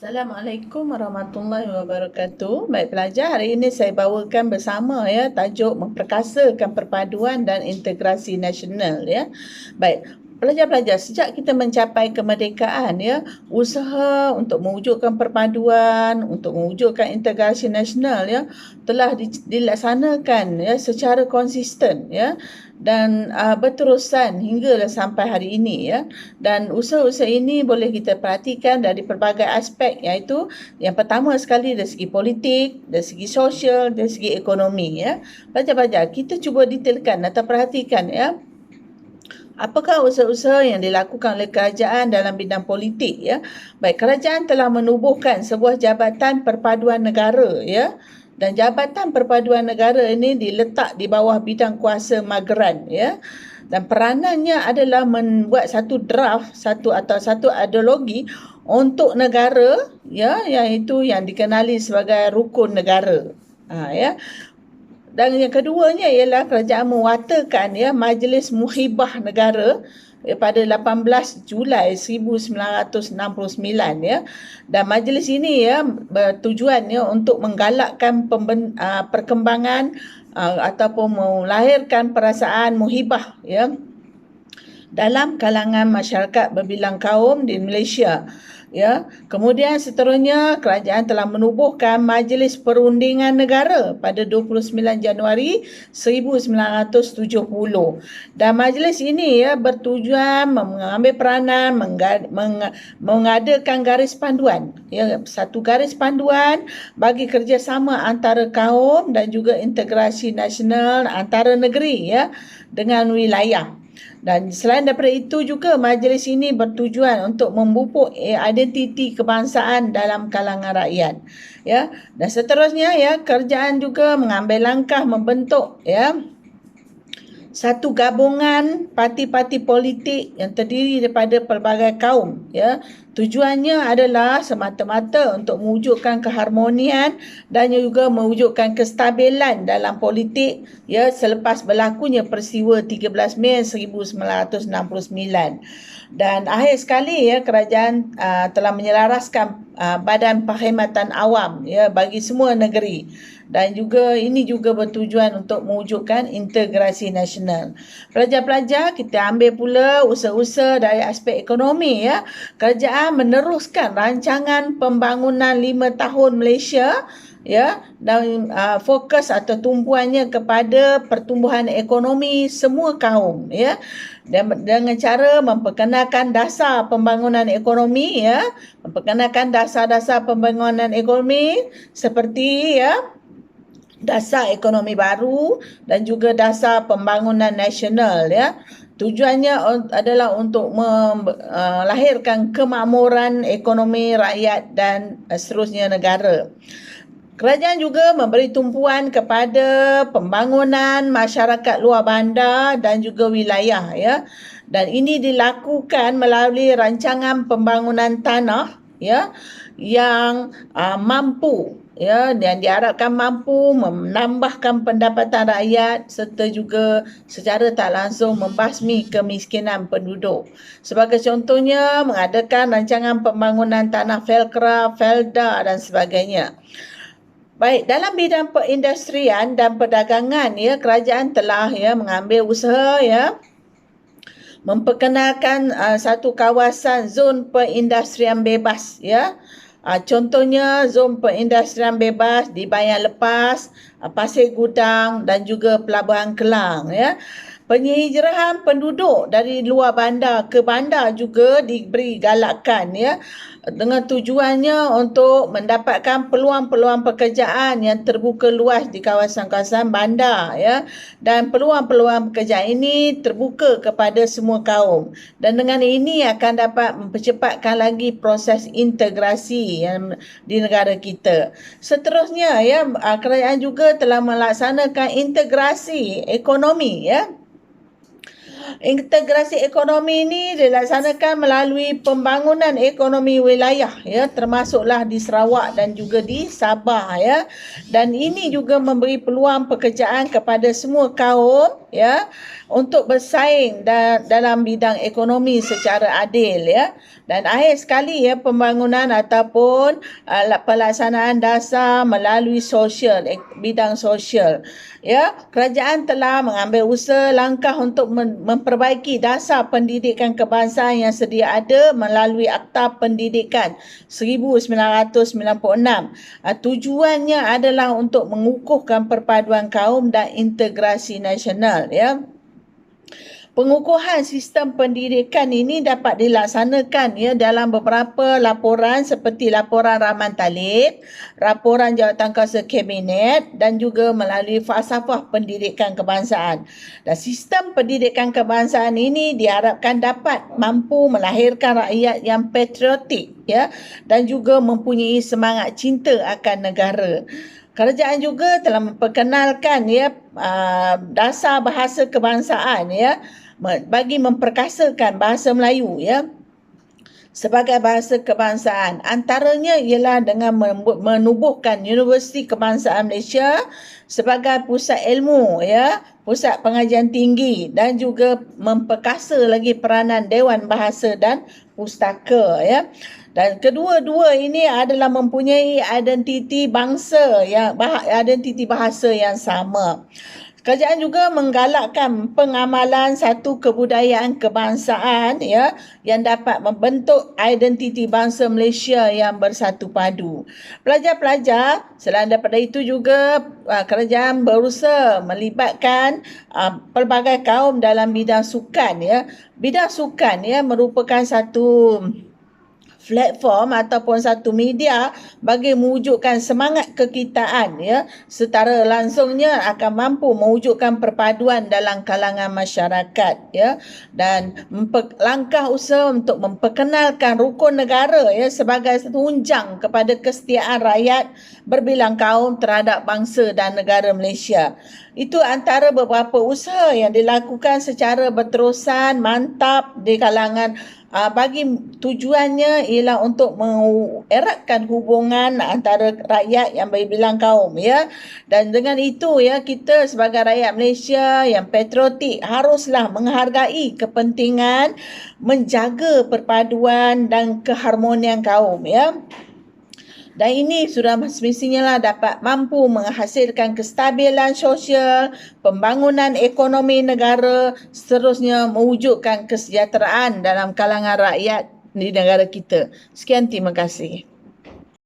Assalamualaikum warahmatullahi wabarakatuh. Baik pelajar, hari ini saya bawakan bersama tajuk memperkasakan perpaduan dan integrasi nasional Baik, pelajar-pelajar, sejak kita mencapai kemerdekaan usaha untuk mewujudkan perpaduan, untuk mewujudkan integrasi nasional telah dilaksanakan secara konsisten dan berterusan hinggalah sampai hari ini dan usaha-usaha ini boleh kita perhatikan dari pelbagai aspek, iaitu yang pertama sekali dari segi politik, dari segi sosial, dari segi ekonomi Pelajar-pelajar, kita cuba detailkan atau perhatikan apakah usaha-usaha yang dilakukan oleh kerajaan dalam bidang politik Baik, kerajaan telah menubuhkan sebuah Jabatan Perpaduan Negara dan Jabatan Perpaduan Negara ini diletak di bawah bidang kuasa Mageran dan peranannya adalah membuat satu draft, satu ideologi untuk negara iaitu yang dikenali sebagai rukun negara. Dan yang keduanya ialah kerajaan mewattakan Majlis Muhibah Negara pada 18 Julai 1969 dan majlis ini bertujuan untuk menggalakkan perkembangan ataupun melahirkan perasaan muhibah dalam kalangan masyarakat berbilang kaum di Malaysia. Kemudian seterusnya kerajaan telah menubuhkan Majlis Perundingan Negara pada 29 Januari 1970 dan majlis ini bertujuan mengambil peranan mengadakan garis panduan satu garis panduan bagi kerjasama antara kaum dan juga integrasi nasional antara negeri dengan wilayah. Dan selain daripada itu juga majlis ini bertujuan untuk memupuk identiti kebangsaan dalam kalangan rakyat dan seterusnya kerajaan juga mengambil langkah membentuk satu gabungan parti-parti politik yang terdiri daripada pelbagai kaum tujuannya adalah semata-mata untuk mewujudkan keharmonian dan juga mewujudkan kestabilan dalam politik selepas berlakunya peristiwa 13 Mei 1969 dan akhir sekali kerajaan telah menyelaraskan Badan Perkhidmatan Awam bagi semua negeri dan juga ini juga bertujuan untuk mewujudkan integrasi nasional. Pelajar-pelajar, kita ambil pula usaha-usaha dari aspek ekonomi Kerajaan meneruskan rancangan pembangunan 5 tahun Malaysia dan fokus atau tumpuannya kepada pertumbuhan ekonomi semua kaum dan dengan cara memperkenalkan dasar pembangunan ekonomi memperkenalkan dasar-dasar pembangunan ekonomi seperti dasar ekonomi baru dan juga dasar pembangunan nasional Tujuannya adalah untuk melahirkan kemakmuran ekonomi rakyat dan seterusnya negara. Kerajaan juga memberi tumpuan kepada pembangunan masyarakat luar bandar dan juga wilayah dan ini dilakukan melalui rancangan pembangunan tanah yang mampu dan diharapkan mampu menambahkan pendapatan rakyat serta juga secara tak langsung membasmi kemiskinan penduduk. Sebagai contohnya, mengadakan rancangan pembangunan tanah Felcra, Felda dan sebagainya. Baik, dalam bidang perindustrian dan perdagangan kerajaan telah mengambil usaha memperkenalkan satu kawasan zon perindustrian bebas contohnya zon perindustrian bebas di Bayan Lepas, Pasir Gudang dan juga Pelabuhan Kelang Penghijrahan penduduk dari luar bandar ke bandar juga diberi galakan dengan tujuannya untuk mendapatkan peluang-peluang pekerjaan yang terbuka luas di kawasan-kawasan bandar dan peluang-peluang pekerjaan ini terbuka kepada semua kaum dan dengan ini akan dapat mempercepatkan lagi proses integrasi di negara kita. Seterusnya kerajaan juga telah melaksanakan integrasi ekonomi Integrasi ekonomi ini dilaksanakan melalui pembangunan ekonomi wilayah termasuklah di Sarawak dan juga di Sabah dan ini juga memberi peluang pekerjaan kepada semua kaum untuk bersaing dalam bidang ekonomi secara adil Dan akhir sekali ya, pembangunan ataupun pelaksanaan dasar melalui sosial, bidang sosial. Ya, kerajaan telah mengambil usaha langkah untuk memperbaiki dasar pendidikan kebangsaan yang sedia ada melalui Akta Pendidikan 1996. Tujuannya adalah untuk mengukuhkan perpaduan kaum dan integrasi nasional, ya. Pengukuhan sistem pendidikan ini dapat dilaksanakan ya dalam beberapa laporan seperti laporan Rahman Talib, laporan Jawatankuasa Kabinet dan juga melalui falsafah pendidikan kebangsaan. Dan sistem pendidikan kebangsaan ini diharapkan dapat mampu melahirkan rakyat yang patriotik ya dan juga mempunyai semangat cinta akan negara. Kerajaan juga telah memperkenalkan ya dasar bahasa kebangsaan ya bagi memperkasakan bahasa Melayu ya sebagai bahasa kebangsaan. Antaranya ialah dengan menubuhkan Universiti Kebangsaan Malaysia sebagai pusat ilmu ya, pusat pengajian tinggi dan juga memperkasa lagi peranan Dewan Bahasa dan Pustaka ya. Dan kedua-dua ini adalah mempunyai identiti bangsa yang identiti bahasa yang sama. Kerajaan juga menggalakkan pengamalan satu kebudayaan kebangsaan ya yang dapat membentuk identiti bangsa Malaysia yang bersatu padu. Pelajar-pelajar, selain daripada itu juga kerajaan berusaha melibatkan pelbagai kaum dalam bidang sukan ya. Bidang sukan ya merupakan satu platform ataupun satu media bagi mewujudkan semangat kekitaan ya, secara langsungnya akan mampu mewujudkan perpaduan dalam kalangan masyarakat ya, dan langkah usaha untuk memperkenalkan rukun negara ya sebagai tunjang kepada kesetiaan rakyat berbilang kaum terhadap bangsa dan negara Malaysia. Itu antara beberapa usaha yang dilakukan secara berterusan mantap di kalangan bagi tujuannya ialah untuk mengeratkan hubungan antara rakyat yang berbilang kaum ya. Dan dengan itu ya, kita sebagai rakyat Malaysia yang patriotik haruslah menghargai kepentingan menjaga perpaduan dan keharmonian kaum ya. Dan ini sudah semestinya lah dapat mampu menghasilkan kestabilan sosial, pembangunan ekonomi negara, seterusnya mewujudkan kesejahteraan dalam kalangan rakyat di negara kita. Sekian, terima kasih.